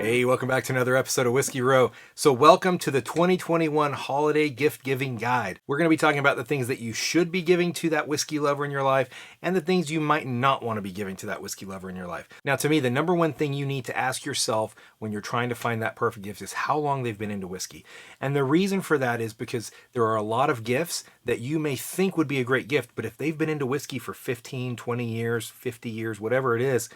Hey, welcome back to another episode of Whiskey Row. So welcome to the 2021 Holiday Gift Giving Guide. We're going to be talking about the things that you should be giving to that whiskey lover in your life and the things you might not want to be giving to that whiskey lover in your life. Now, to me, the number one thing you need to ask yourself when you're trying to find that perfect gift is how long they've been into whiskey. And the reason for that is because there are a lot of gifts that you may think would be a great gift, but if they've been into whiskey for 15, 20 years, 50 years, whatever it is,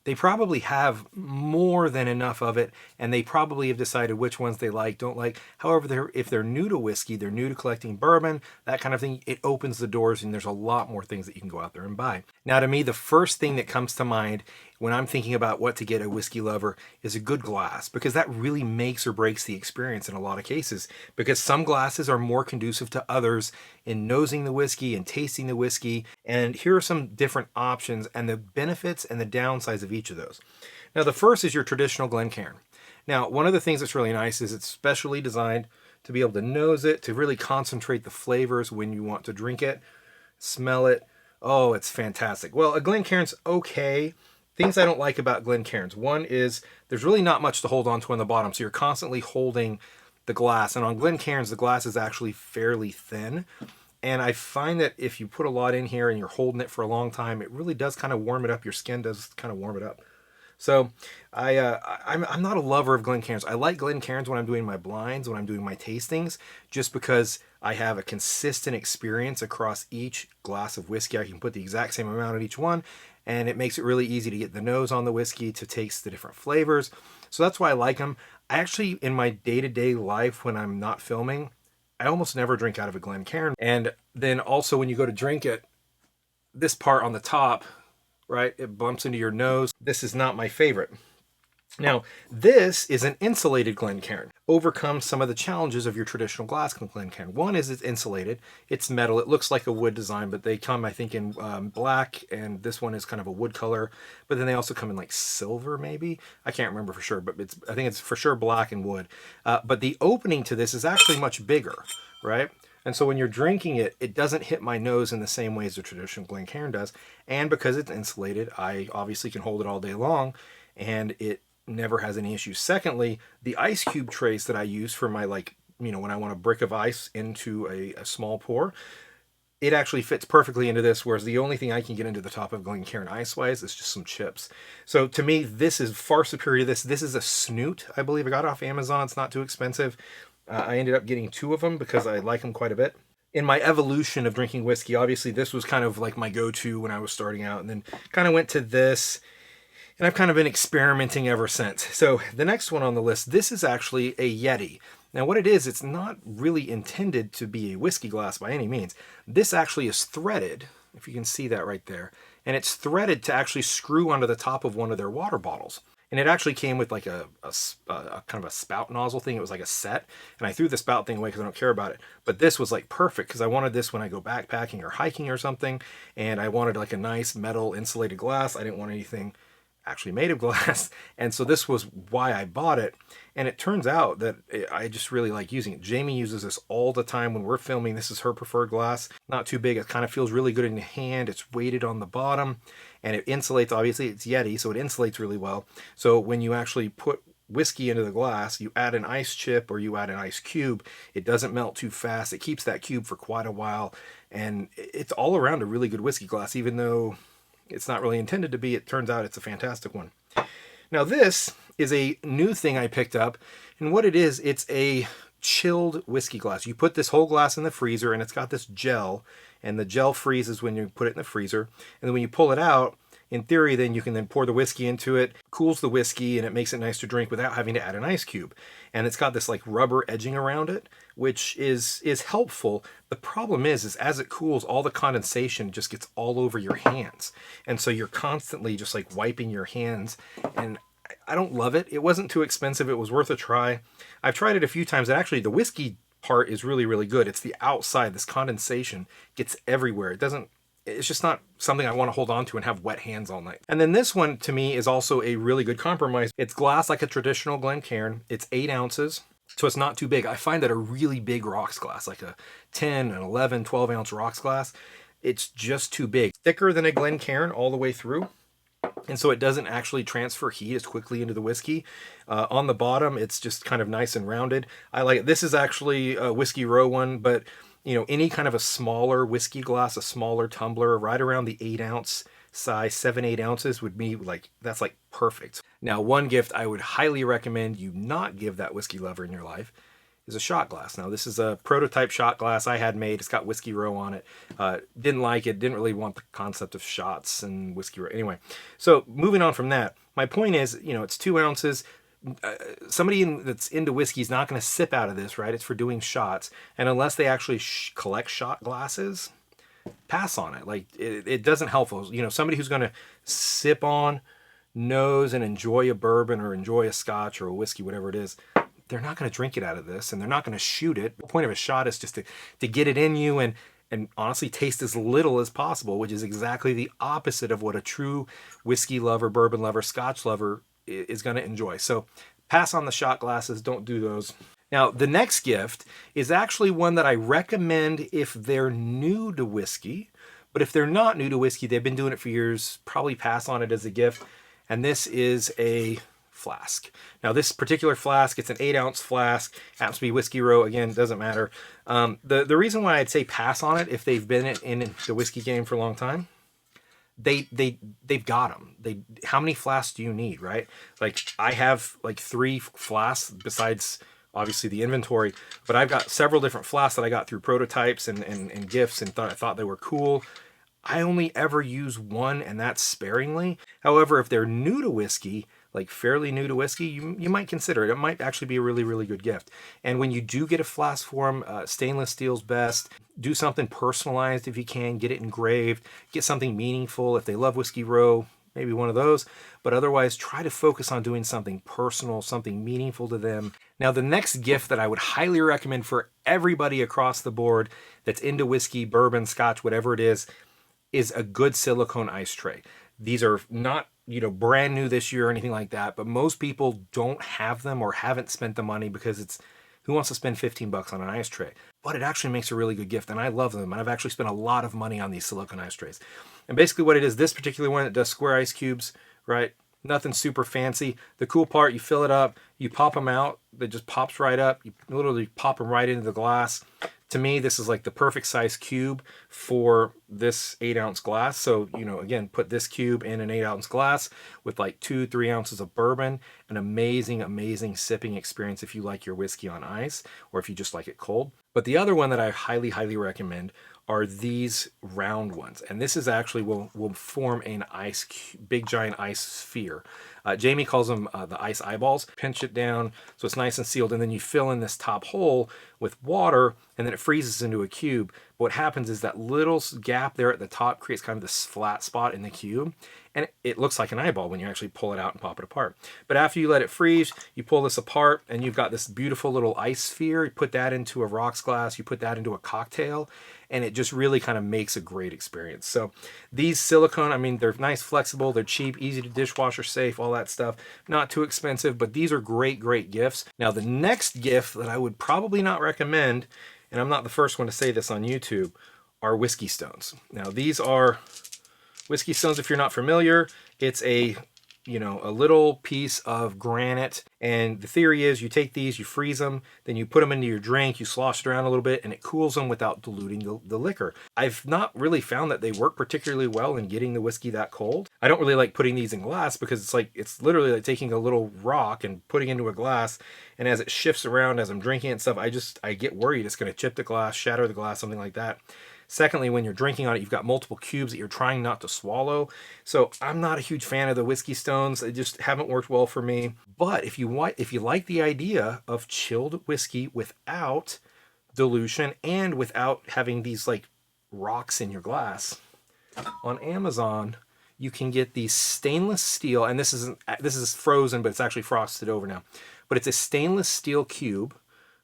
they probably have more than enough of it, and they probably have decided which ones they like, don't like. However, if they're new to whiskey, they're new to collecting bourbon, that kind of thing, it opens the doors and there's a lot more things that you can go out there and buy. Now, to me, the first thing that comes to mind when I'm thinking about what to get a whiskey lover is a good glass, because that really makes or breaks the experience in a lot of cases, because some glasses are more conducive to others in nosing the whiskey and tasting the whiskey. And here are some different options and the benefits and the downsides of each of those. Now, the first is your traditional Glencairn. Now, one of the things that's really nice is it's specially designed to be able to nose it, to really concentrate the flavors when you want to drink it, smell it. Oh, it's fantastic. Well, a Glencairn's okay. Things I don't like about Glencairns. One is there's really not much to hold on to on the bottom, so you're constantly holding the glass. And on Glencairns, the glass is actually fairly thin. And I find that if you put a lot in here and you're holding it for a long time, it really does kind of warm it up. Your skin does kind of warm it up. So I'm not a lover of Glencairns. I like Glencairns when I'm doing my blinds, when I'm doing my tastings, just because I have a consistent experience across each glass of whiskey. I can put the exact same amount in each one, and it makes it really easy to get the nose on the whiskey, to taste the different flavors. So that's why I like them. I actually, in my day-to-day life when I'm not filming, I almost never drink out of a Glencairn. And then also when you go to drink it, this part on the top, right, it bumps into your nose. This is not my favorite. Now, this is an insulated Glencairn. Overcomes some of the challenges of your traditional glass Glencairn. One is it's insulated. It's metal. It looks like a wood design, but they come, I think, in black, and this one is kind of a wood color. But then they also come in like silver, maybe. I can't remember for sure, but I think it's for sure black and wood. But the opening to this is actually much bigger, right? And so when you're drinking it, it doesn't hit my nose in the same way as the traditional Glencairn does. And because it's insulated, I obviously can hold it all day long, and it never has any issues. Secondly, the ice cube trays that I use for my, when I want a brick of ice into a small pour, it actually fits perfectly into this, whereas the only thing I can get into the top of Glencairn ice-wise is just some chips. So to me, this is far superior to this. This is a snoot, I believe. I got it off Amazon. It's not too expensive. I ended up getting 2 of them because I like them quite a bit. In my evolution of drinking whiskey, obviously this was kind of like my go-to when I was starting out, and then kind of went to this, and I've kind of been experimenting ever since. So the next one on the list, this is actually a Yeti. Now what it is, it's not really intended to be a whiskey glass by any means. This actually is threaded, if you can see that right there, and it's threaded to actually screw onto the top of one of their water bottles. And it actually came with like a kind of a spout nozzle thing. It was like a set. And I threw the spout thing away because I don't care about it. But this was like perfect because I wanted this when I go backpacking or hiking or something. And I wanted like a nice metal insulated glass. I didn't want anything actually made of glass. And so this was why I bought it. And it turns out that I just really like using it. Jamie uses this all the time when we're filming. This is her preferred glass. Not too big. It kind of feels really good in the hand. It's weighted on the bottom. And it insulates, obviously it's Yeti, so it insulates really well. So when you actually put whiskey into the glass, you add an ice chip or you add an ice cube, it doesn't melt too fast. It keeps that cube for quite a while. And it's all around a really good whiskey glass, even though it's not really intended to be. It turns out it's a fantastic one. Now this is a new thing I picked up. And what it is, it's a chilled whiskey glass. You put this whole glass in the freezer and it's got this gel, and the gel freezes when you put it in the freezer. And then when you pull it out, in theory, then you can then pour the whiskey into it, cools the whiskey, and it makes it nice to drink without having to add an ice cube. And it's got this like rubber edging around it, which is helpful. The problem is as it cools, all the condensation just gets all over your hands. And so you're constantly just like wiping your hands, and I don't love it. It wasn't too expensive. It was worth a try. I've tried it a few times, and actually the whiskey part is really, really good. It's the outside. This condensation gets everywhere. It's just not something I want to hold on to and have wet hands all night. And then this one to me is also a really good compromise. It's glass like a traditional Glencairn. It's 8 ounces, so it's not too big. I find that a really big rocks glass, like a 10, an 11, 12 ounce rocks glass, it's just too big. Thicker than a Glencairn all the way through. and so it doesn't actually transfer heat as quickly into the whiskey. On the bottom, it's just kind of nice and rounded. I like it. This is actually a Whiskey Row one, but you know, any kind of a smaller whiskey glass, a smaller tumbler, right around the 8-ounce size, 7-8 ounces would be like, that's like perfect. Now, one gift I would highly recommend you not give that whiskey lover in your life is a shot glass. Now, this is a prototype shot glass I had made. It's got Whiskey Row on it. Didn't like it. Didn't really want the concept of shots and Whiskey Row. Anyway, so moving on from that, my point is, you know, it's 2 ounces. Somebody that's into whiskey is not going to sip out of this, right? It's for doing shots. And unless they actually collect shot glasses, pass on it. Like, it doesn't help. You know, somebody who's going to sip on, nose, and enjoy a bourbon or enjoy a scotch or a whiskey, whatever it is, they're not going to drink it out of this, and they're not going to shoot it. The point of a shot is just to get it in you and honestly taste as little as possible, which is exactly the opposite of what a true whiskey lover, bourbon lover, scotch lover is going to enjoy. So pass on the shot glasses. Don't do those. Now, the next gift is actually one that I recommend if they're new to whiskey, but if they're not new to whiskey, they've been doing it for years, probably pass on it as a gift. And this is a flask. Now, this particular flask, it's an 8-ounce flask, happens to be Whiskey Row. Again, doesn't matter. The reason why I'd say pass on it if they've been in the whiskey game for a long time, they've got them. How many flasks do you need, right? Like, I have like 3 flasks besides obviously the inventory, but I've got several different flasks that I got through prototypes and gifts, and I thought they were cool. I only ever use one, and that's sparingly. However, if they're new to whiskey, like fairly new to whiskey, you might consider it. It might actually be a really, really good gift. And when you do get a flask for them, stainless steel's best. Do something personalized if you can. Get it engraved. Get something meaningful. If they love Whiskey Row, maybe one of those. But otherwise, try to focus on doing something personal, something meaningful to them. Now, the next gift that I would highly recommend for everybody across the board that's into whiskey, bourbon, scotch, whatever it is a good silicone ice tray. These are not, you know, brand new this year or anything like that, but most people don't have them or haven't spent the money because it's, who wants to spend 15 bucks on an ice tray? But it actually makes a really good gift, and I love them. And I've actually spent a lot of money on these silicone ice trays. And basically what it is, this particular one, it does square ice cubes, right? Nothing super fancy. The cool part, you fill it up, you pop them out, it just pops right up. You literally pop them right into the glass. To me, this is like the perfect size cube for this 8-ounce glass. So, you know, again, put this cube in an 8-ounce glass with like 2-3 ounces of bourbon. An amazing, amazing sipping experience if you like your whiskey on ice or if you just like it cold. But the other one that I highly, highly recommend are these round ones. And this is actually will form an big giant ice sphere. Jamie calls them the ice eyeballs. Pinch it down so it's nice and sealed, and then you fill in this top hole with water, and then it freezes into a cube. But what happens is that little gap there at the top creates kind of this flat spot in the cube, and it looks like an eyeball when you actually pull it out and pop it apart. But after you let it freeze, you pull this apart, and you've got this beautiful little ice sphere. You put that into a rocks glass, you put that into a cocktail, and it just really kind of makes a great experience. So these silicone, I mean, they're nice, flexible, they're cheap, easy to dishwasher safe, all that stuff. Not too expensive, but these are great, great gifts. Now, the next gift that I would probably not recommend, and I'm not the first one to say this on YouTube, are whiskey stones. Now, these are whiskey stones. If you're not familiar, it's a little piece of granite, and the theory is you take these, you freeze them, then you put them into your drink, you slosh it around a little bit, and it cools them without diluting the liquor. I've not really found that they work particularly well in getting the whiskey that cold. I don't really like putting these in glass because it's literally like taking a little rock and putting it into a glass, and as it shifts around as I'm drinking it and stuff, I get worried it's going to chip the glass, shatter the glass, something like that. Secondly, when you're drinking on it, you've got multiple cubes that you're trying not to swallow. So I'm not a huge fan of the whiskey stones. They just haven't worked well for me. But if you like the idea of chilled whiskey without dilution and without having these like rocks in your glass, on Amazon you can get these stainless steel, and this is frozen, but it's actually frosted over now. But it's a stainless steel cube,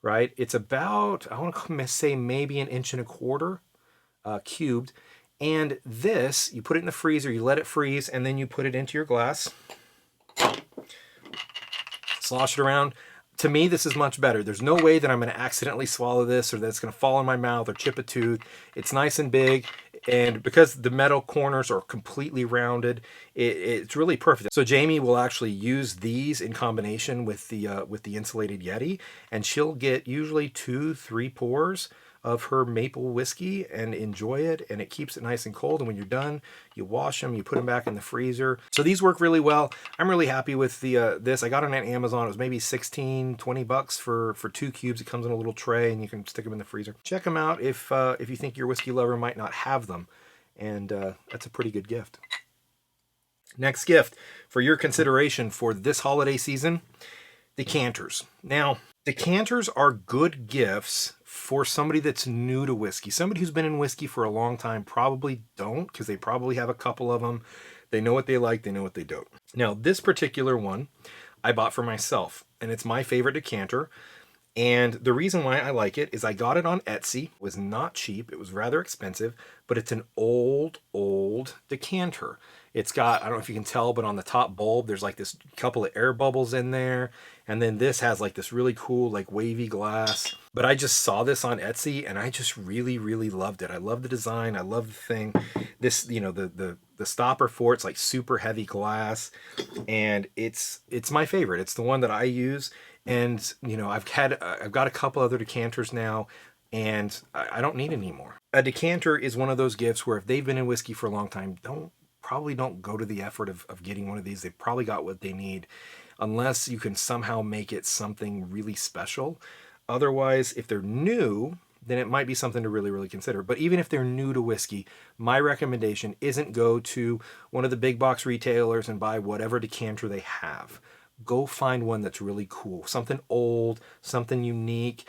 right? It's about, I want to say maybe 1.25 inches. Cubed, and this, you put it in the freezer, you let it freeze, and then you put it into your glass, slosh it around. To me, this is much better. There's no way that I'm going to accidentally swallow this or that it's going to fall in my mouth or chip a tooth. It's nice and big. And because the metal corners are completely rounded, it's really perfect. So Jamie will actually use these in combination with the insulated Yeti, and she'll get usually 2-3 pours of her maple whiskey and enjoy it, and it keeps it nice and cold. And when you're done, you wash them, you put them back in the freezer. So these work really well. I'm really happy with the this. I got it on Amazon. It was maybe 16-20 bucks for 2 cubes. It comes in a little tray and you can stick them in the freezer. Check them out if you think your whiskey lover might not have them, and that's a pretty good gift. Next gift for your consideration for this holiday season: decanters. Now, decanters are good gifts for somebody that's new to whiskey. Somebody who's been in whiskey for a long time probably don't, because they probably have a couple of them. They know what they like, they know what they don't. Now, this particular one I bought for myself, and it's my favorite decanter. And the reason why I like it is I got it on Etsy. It was not cheap. It was rather expensive, but it's an old decanter. It's got, I don't know if you can tell, but on the top bulb, there's like this couple of air bubbles in there. And then this has like this really cool, like wavy glass. But I just saw this on Etsy and I just really, really loved it. I love the design. I love the thing. This, you know, the stopper for it's like super heavy glass, and it's my favorite. It's the one that I use. And, you know, I've got a couple other decanters now, and I don't need any more. A decanter is one of those gifts where if they've been in whiskey for a long time, probably don't go to the effort of getting one of these. They've probably got what they need, unless you can somehow make it something really special. Otherwise, if they're new, then it might be something to really, really consider. But even if they're new to whiskey, my recommendation isn't go to one of the big box retailers and buy whatever decanter they have. Go find one that's really cool, something old, something unique.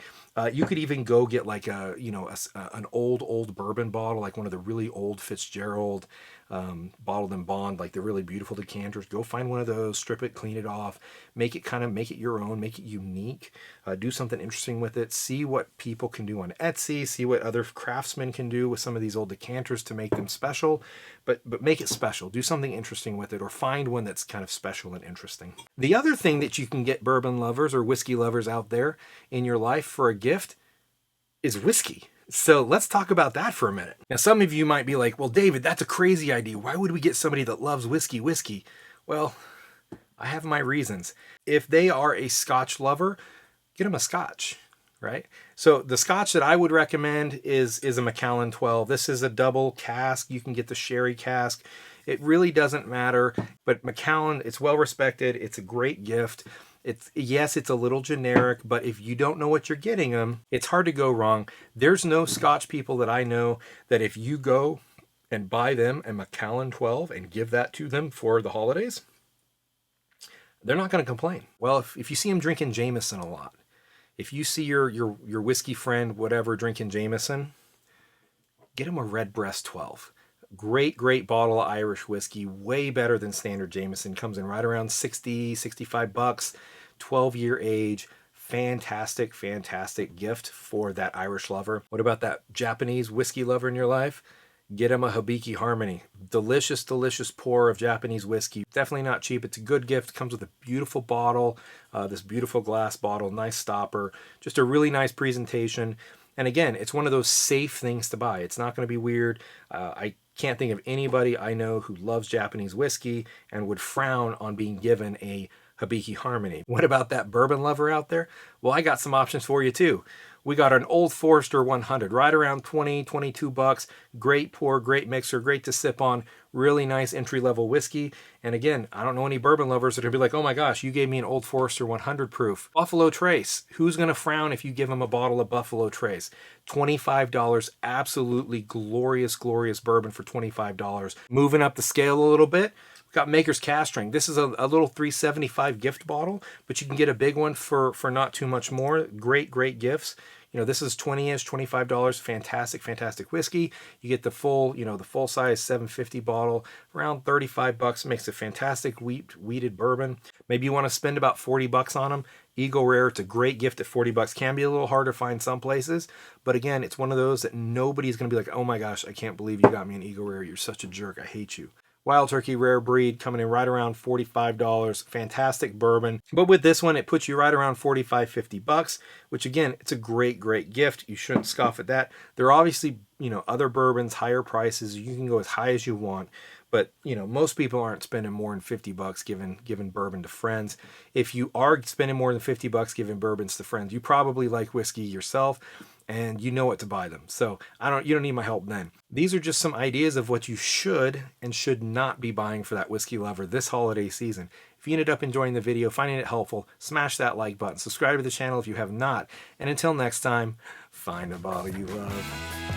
You could even go get like an old bourbon bottle, like one of the really old Fitzgerald bottled in bond, like the really beautiful decanters. Go find one of those, strip it, clean it off, make it your own, make it unique. Do something interesting with it. See what people can do on Etsy. See what other craftsmen can do with some of these old decanters to make them special. But make it special. Do something interesting with it, or find one that's kind of special and interesting. The other thing that you can get bourbon lovers or whiskey lovers out there in your life for a gift is whiskey. So let's talk about that for a minute. Now, some of you might be like, well, David, that's a crazy idea. Why would we get somebody that loves whiskey? Well, I have my reasons. If they are a Scotch lover, get them a Scotch, right? So the Scotch that I would recommend is a Macallan 12. This is a double cask. You can get the sherry cask. It really doesn't matter, but Macallan, it's well respected. It's a great gift. Yes, it's a little generic, but if you don't know what you're getting them, it's hard to go wrong. There's no Scotch people that I know that if you go and buy them a Macallan 12 and give that to them for the holidays, they're not going to complain. Well, if you see them drinking Jameson a lot, if you see your whiskey friend, whatever, drinking Jameson, get them a Redbreast 12. Great bottle of Irish whiskey, way better than standard Jameson. Comes in right around 60, 65 bucks, 12-year age. Fantastic gift for that Irish lover. What about that Japanese whiskey lover in your life? Get him a Hibiki Harmony. Delicious pour of Japanese whiskey. Definitely not cheap. It's a good gift. Comes with a beautiful bottle, this beautiful glass bottle, nice stopper, just a really nice presentation. And again, it's one of those safe things to buy. It's not going to be weird. I can't think of anybody I know who loves Japanese whiskey and would frown on being given a Hibiki Harmony. What about that bourbon lover out there? Well, I got some options for you too. We got an Old Forester 100, right around 20, 22 bucks. Great pour, great mixer, great to sip on. Really nice entry-level whiskey. And again, I don't know any bourbon lovers that are going to be like, oh my gosh, you gave me an Old Forester 100 proof. Buffalo Trace. Who's going to frown if you give them a bottle of Buffalo Trace? $25. Absolutely glorious bourbon for $25. Moving up the scale a little bit, we've got Maker's Cask Strength. This is a little $3.75 gift bottle, but you can get a big one for not too much more. Great gifts. You know, this is $20-ish, $25. Fantastic whiskey. You get the full, the full size 750 bottle, around 35 bucks. Makes a fantastic wheated bourbon. Maybe you want to spend about 40 bucks on them. Eagle Rare, it's a great gift at 40 bucks. Can be a little hard to find some places, but again, it's one of those that nobody's going to be like, oh my gosh, I can't believe you got me an Eagle Rare. You're such a jerk. I hate you. Wild Turkey Rare Breed coming in right around $45. Fantastic bourbon. But with this one, it puts you right around $45-50, which again, it's a great, great gift. You shouldn't scoff at that. There are obviously, other bourbons, higher prices. You can go as high as you want. But, most people aren't spending more than $50 giving bourbon to friends. If you are spending more than $50 giving bourbons to friends, you probably like whiskey yourself and you know what to buy them. So you don't need my help then. These are just some ideas of what you should and should not be buying for that whiskey lover this holiday season. If you ended up enjoying the video, finding it helpful, smash that like button, subscribe to the channel if you have not, and until next time, find a bottle you love.